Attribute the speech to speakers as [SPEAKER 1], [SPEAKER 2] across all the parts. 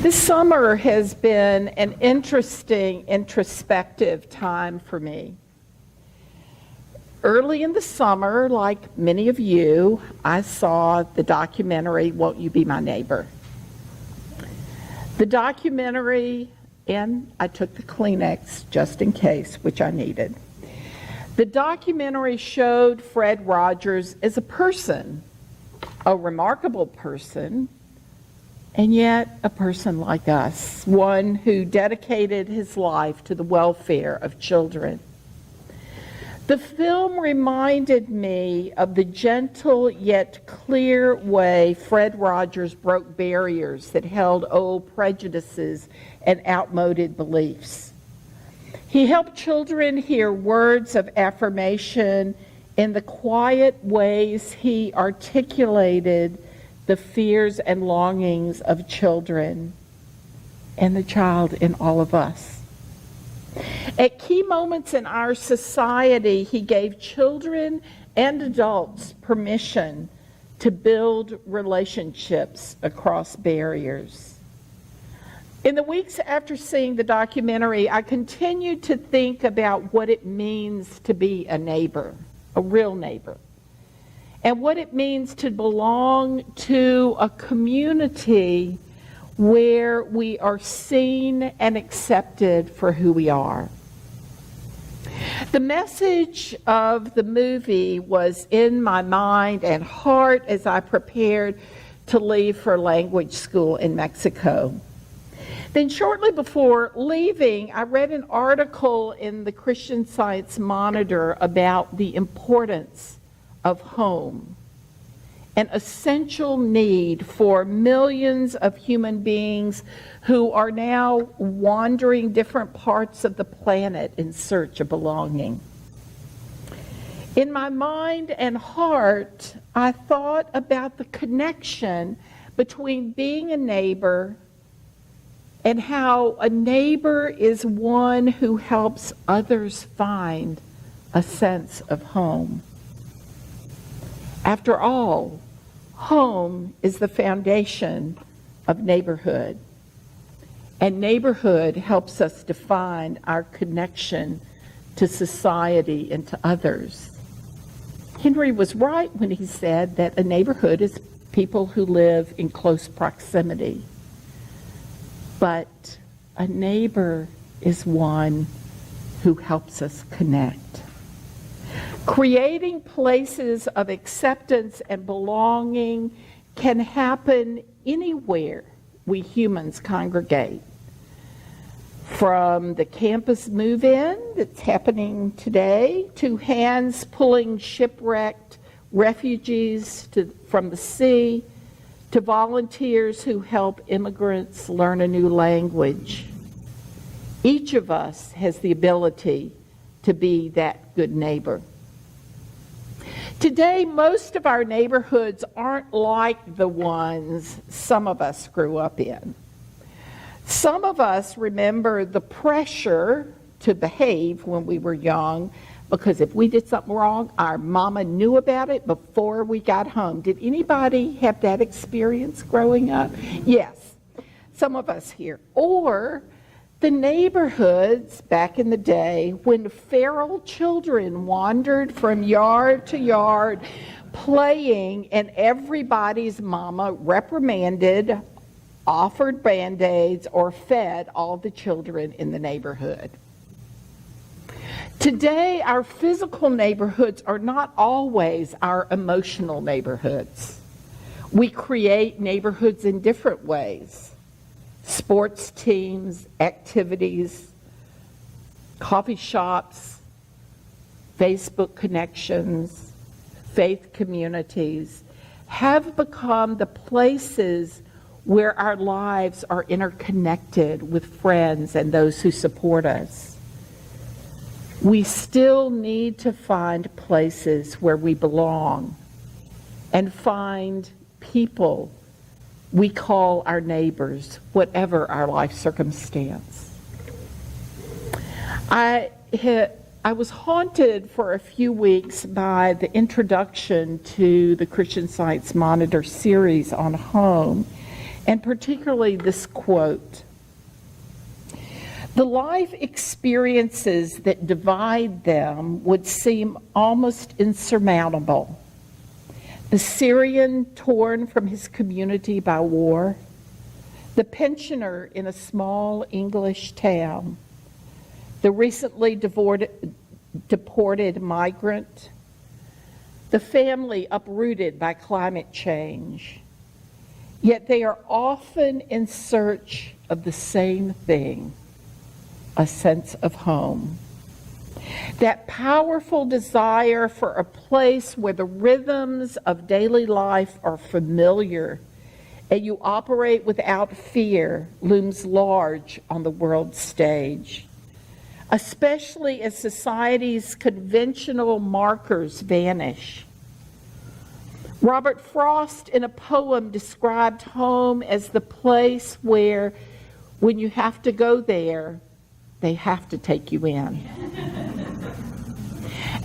[SPEAKER 1] This summer has been an interesting, introspective time for me. Early in the summer, like many of you, I saw the documentary, Won't You Be My Neighbor? The documentary, and I took the Kleenex just in case, which I needed. The documentary showed Fred Rogers as a person, a remarkable person, and yet a person like us, one who dedicated his life to the welfare of children. The film reminded me of the gentle yet clear way Fred Rogers broke barriers that held old prejudices and outmoded beliefs. He helped children hear words of affirmation in the quiet ways he articulated the fears and longings of children and the child in all of us. At key moments in our society, he gave children and adults permission to build relationships across barriers. In the weeks after seeing the documentary, I continued to think about what it means to be a neighbor, a real neighbor, and what it means to belong to a community where we are seen and accepted for who we are. The message of the movie was in my mind and heart as I prepared to leave for language school in Mexico. Then shortly before leaving, I read an article in the Christian Science Monitor about the importance of home, an essential need for millions of human beings who are now wandering different parts of the planet in search of belonging. In my mind and heart, I thought about the connection between being a neighbor and how a neighbor is one who helps others find a sense of home. After all, home is the foundation of neighborhood, and neighborhood helps us define our connection to society and to others. Henry was right when he said that a neighborhood is people who live in close proximity, but a neighbor is one who helps us connect. Creating places of acceptance and belonging can happen anywhere we humans congregate. From the campus move-in that's happening today, to hands pulling shipwrecked refugees from the sea, to volunteers who help immigrants learn a new language. Each of us has the ability to be that good neighbor. Today, most of our neighborhoods aren't like the ones some of us grew up in. Some of us remember the pressure to behave when we were young, because if we did something wrong, our mama knew about it before we got home. Did anybody have that experience growing up? Yes, some of us here. Or the neighborhoods back in the day when feral children wandered from yard to yard playing, and everybody's mama reprimanded, offered Band-Aids, or fed all the children in the neighborhood. Today, our physical neighborhoods are not always our emotional neighborhoods. We create neighborhoods in different ways. Sports teams, activities, coffee shops, Facebook connections, faith communities have become the places where our lives are interconnected with friends and those who support us. We still need to find places where we belong and find people we call our neighbors, whatever our life circumstance. I was haunted for a few weeks by the introduction to the Christian Science Monitor series on home and particularly this quote. The life experiences that divide them would seem almost insurmountable. The Syrian torn from his community by war, the pensioner in a small English town, the recently deported migrant, the family uprooted by climate change. Yet they are often in search of the same thing, a sense of home. That powerful desire for a place where the rhythms of daily life are familiar and you operate without fear looms large on the world stage, especially as society's conventional markers vanish. Robert Frost, in a poem, described home as the place where, when you have to go there, they have to take you in.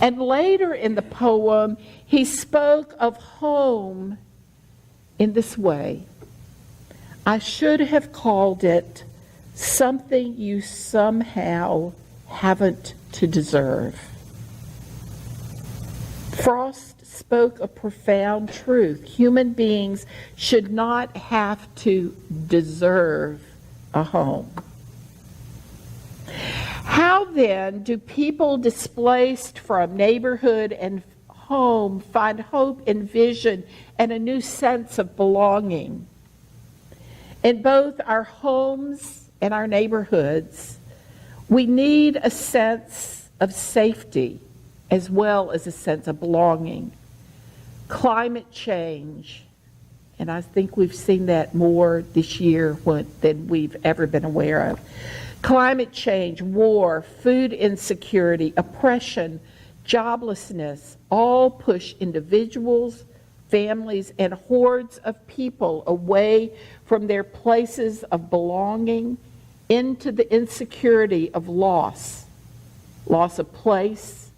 [SPEAKER 1] And later in the poem, he spoke of home in this way. I should have called it something you somehow haven't to deserve. Frost spoke a profound truth. Human beings should not have to deserve a home. How then do people displaced from neighborhood and home find hope and vision and a new sense of belonging? In both our homes and our neighborhoods, we need a sense of safety as well as a sense of belonging. Climate change, and I think we've seen that more this year than we've ever been aware of. Climate change, war, food insecurity, oppression, joblessness, all push individuals, families, and hordes of people away from their places of belonging into the insecurity of loss of place,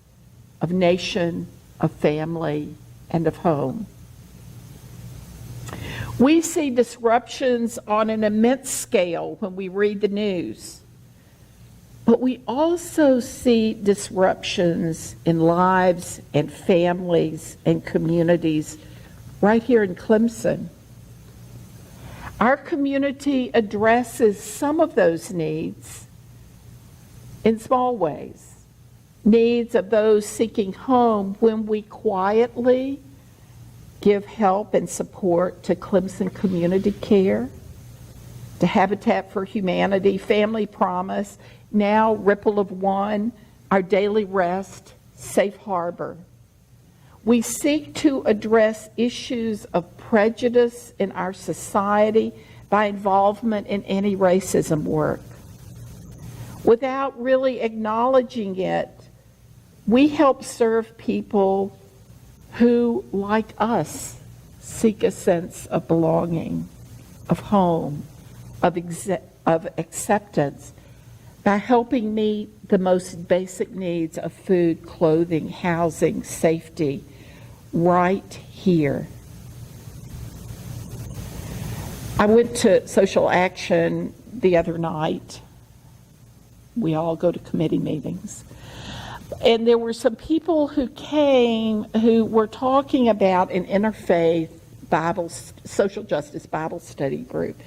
[SPEAKER 1] of nation, of family, and of home. We see disruptions on an immense scale when we read the news, but we also see disruptions in lives and families and communities right here in Clemson. Our community addresses some of those needs in small ways. Needs of those seeking home when we quietly give help and support to Clemson Community Care, to Habitat for Humanity, Family Promise, now Ripple of One, Our Daily Rest, Safe Harbor. We seek to address issues of prejudice in our society by involvement in anti-racism work. Without really acknowledging it, we help serve people who, like us, seek a sense of belonging, of home, of acceptance, by helping meet the most basic needs of food, clothing, housing, safety, right here. I went to social action the other night. We all go to committee meetings. And there were some people who came who were talking about an interfaith social justice Bible study group.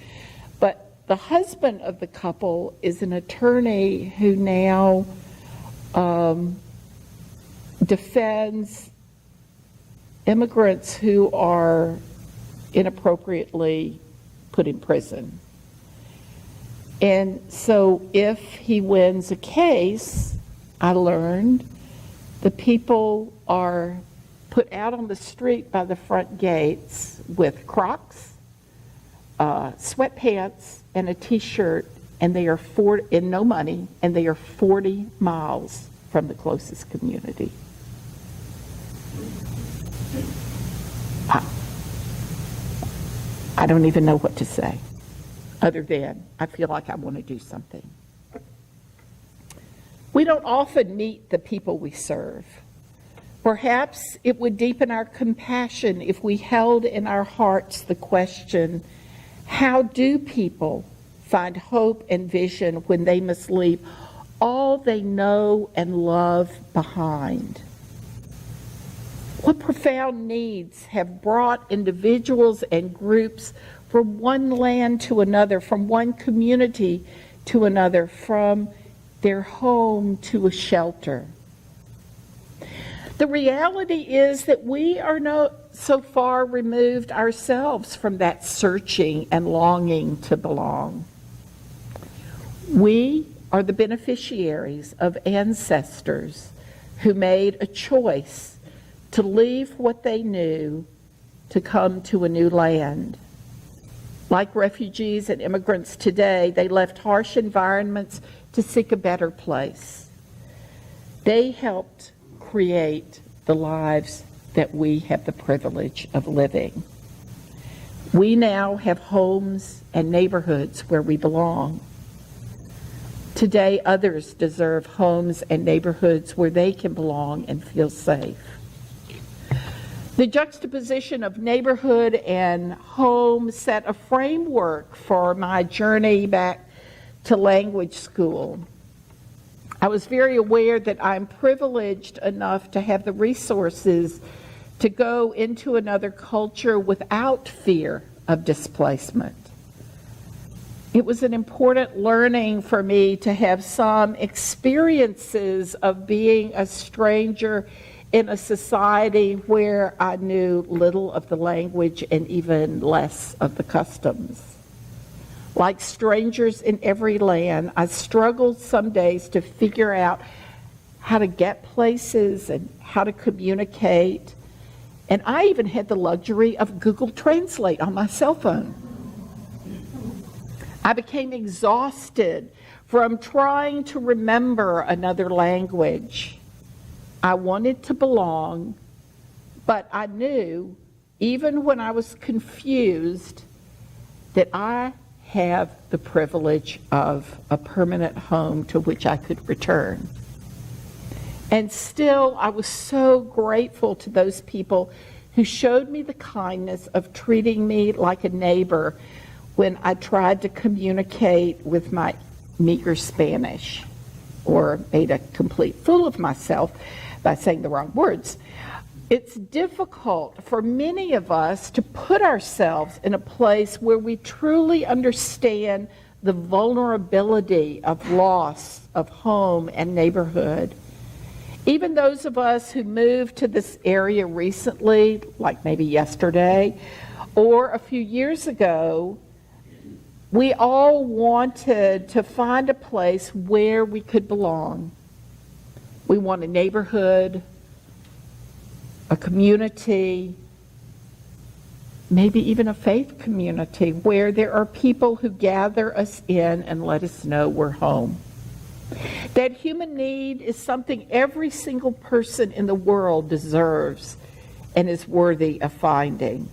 [SPEAKER 1] But the husband of the couple is an attorney who now defends immigrants who are inappropriately put in prison. And so if he wins a case, I learned, the people are put out on the street by the front gates with Crocs, sweatpants, and a t-shirt, and they are and no money, and they are 40 miles from the closest community. I don't even know what to say, other than I feel like I want to do something. We don't often meet the people we serve. Perhaps it would deepen our compassion if we held in our hearts the question, How do people find hope and vision when they must leave all they know and love behind? What profound needs have brought individuals and groups from one land to another, from one community to another, from their home to a shelter? The reality is that we are not so far removed ourselves from that searching and longing to belong. We are the beneficiaries of ancestors who made a choice to leave what they knew to come to a new land. Like refugees and immigrants today, they left harsh environments to seek a better place. They helped create the lives that we have the privilege of living. We now have homes and neighborhoods where we belong. Today, others deserve homes and neighborhoods where they can belong and feel safe. The juxtaposition of neighborhood and home set a framework for my journey back to language school. I was very aware that I'm privileged enough to have the resources to go into another culture without fear of displacement. It was an important learning for me to have some experiences of being a stranger in a society where I knew little of the language and even less of the customs. Like strangers in every land, I struggled some days to figure out how to get places and how to communicate. And I even had the luxury of Google Translate on my cell phone. I became exhausted from trying to remember another language. I wanted to belong, but I knew, even when I was confused, that I have the privilege of a permanent home to which I could return. And still, I was so grateful to those people who showed me the kindness of treating me like a neighbor when I tried to communicate with my meager Spanish, or made a complete fool of myself by saying the wrong words. It's difficult for many of us to put ourselves in a place where we truly understand the vulnerability of loss of home and neighborhood. Even those of us who moved to this area recently, like maybe yesterday or a few years ago, we all wanted to find a place where we could belong. We want a neighborhood, a community, maybe even a faith community where there are people who gather us in and let us know we're home. That human need is something every single person in the world deserves and is worthy of finding.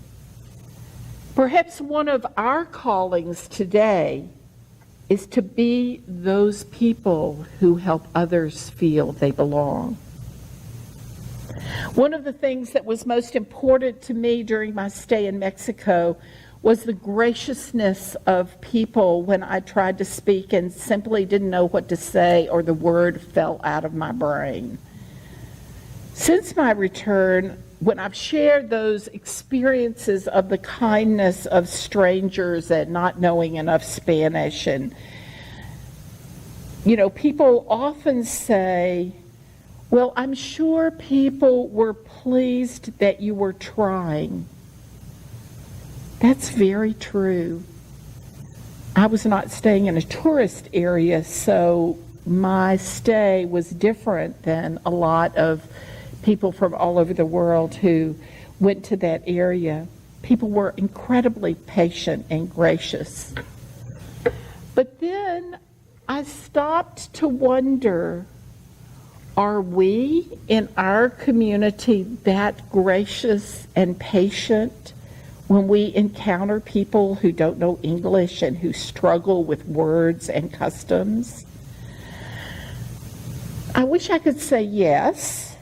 [SPEAKER 1] Perhaps one of our callings today is to be those people who help others feel they belong. One of the things that was most important to me during my stay in Mexico was the graciousness of people when I tried to speak and simply didn't know what to say or the word fell out of my brain. Since my return, when I've shared those experiences of the kindness of strangers and not knowing enough Spanish, and people often say, well, I'm sure people were pleased that you were trying. That's very true. I was not staying in a tourist area, so my stay was different than a lot of people from all over the world who went to that area. People were incredibly patient and gracious. But then I stopped to wonder, are we in our community that gracious and patient when we encounter people who don't know English and who struggle with words and customs? I wish I could say yes,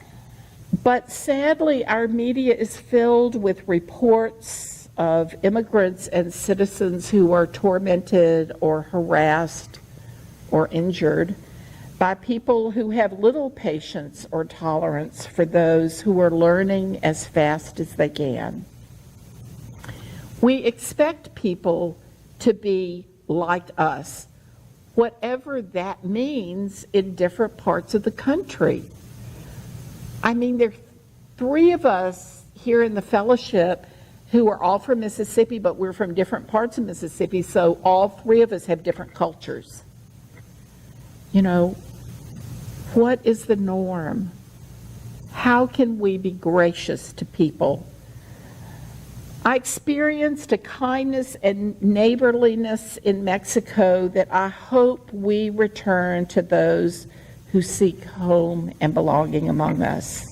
[SPEAKER 1] but sadly our media is filled with reports of immigrants and citizens who are tormented or harassed or injured by people who have little patience or tolerance for those who are learning as fast as they can. We expect people to be like us, whatever that means in different parts of the country. I mean, there are 3 of us here in the fellowship who are all from Mississippi, but we're from different parts of Mississippi, so all 3 of us have different cultures. You know, what is the norm? How can we be gracious to people? I experienced a kindness and neighborliness in Mexico that I hope we return to those who seek home and belonging among us.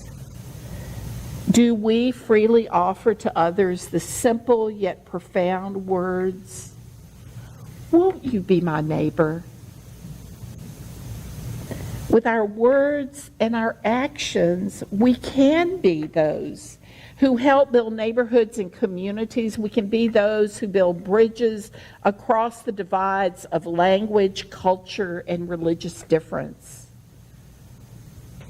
[SPEAKER 1] Do we freely offer to others the simple yet profound words, "Won't you be my neighbor?" With our words and our actions, we can be those who help build neighborhoods and communities. We can be those who build bridges across the divides of language, culture, and religious difference.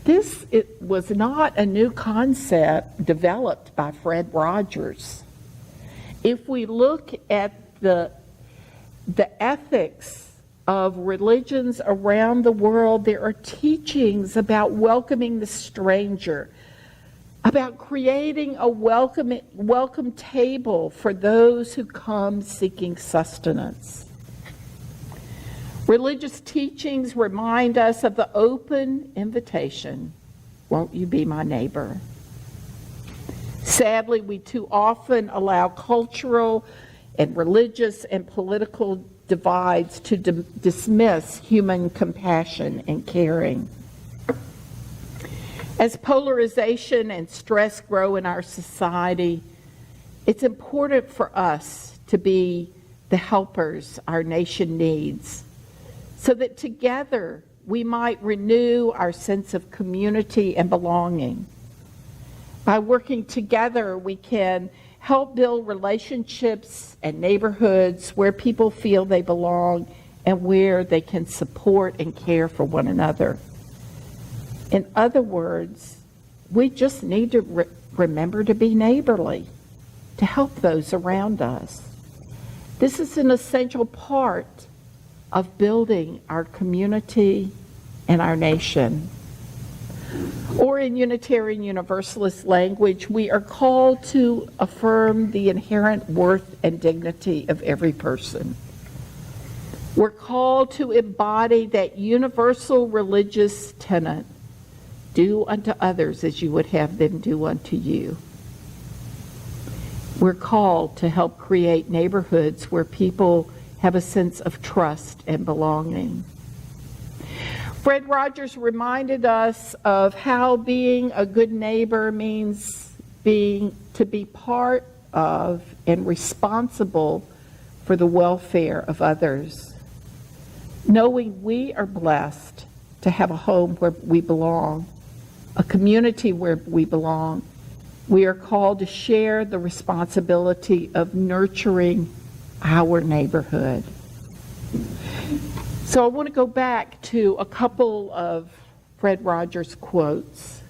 [SPEAKER 1] This was not a new concept developed by Fred Rogers. If we look at the ethics of religions around the world, there are teachings about welcoming the stranger, about creating a welcome table for those who come seeking sustenance. Religious teachings remind us of the open invitation, "Won't you be my neighbor?" Sadly, we too often allow cultural and religious and political divides to dismiss human compassion and caring. As polarization and stress grow in our society, it's important for us to be the helpers our nation needs, so that together we might renew our sense of community and belonging. By working together, we can help build relationships and neighborhoods where people feel they belong and where they can support and care for one another. In other words, we just need to remember to be neighborly, to help those around us. This is an essential part of building our community and our nation. Or in Unitarian Universalist language, we are called to affirm the inherent worth and dignity of every person. We're called to embody that universal religious tenet, "Do unto others as you would have them do unto you." We're called to help create neighborhoods where people have a sense of trust and belonging. Fred Rogers reminded us of how being a good neighbor means to be part of and responsible for the welfare of others. Knowing we are blessed to have a home where we belong, a community where we belong, we are called to share the responsibility of nurturing our neighborhood. So I want to go back to a couple of Fred Rogers quotes.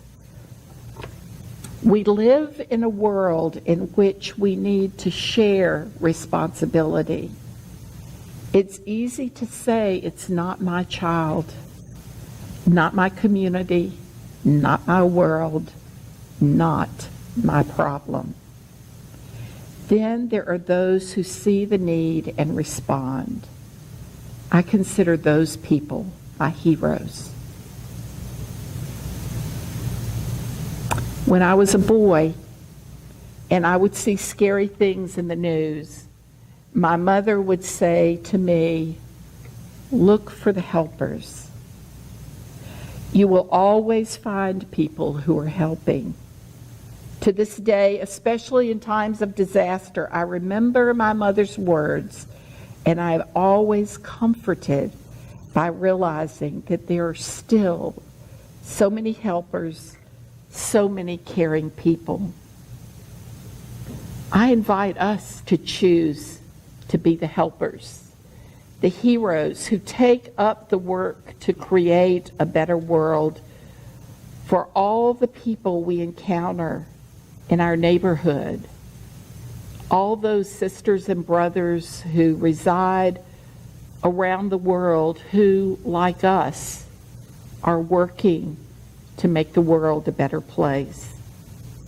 [SPEAKER 1] We live in a world in which we need to share responsibility. It's easy to say it's not my child, not my community, not my world, not my problem. Then there are those who see the need and respond. I consider those people my heroes. When I was a boy and I would see scary things in the news, my mother would say to me, "Look for the helpers. You will always find people who are helping." To this day, especially in times of disaster, I remember my mother's words, and I am always comforted by realizing that there are still so many helpers, so many caring people. I invite us to choose to be the helpers, the heroes who take up the work to create a better world for all the people we encounter in our neighborhood, all those sisters and brothers who reside around the world who, like us, are working to make the world a better place.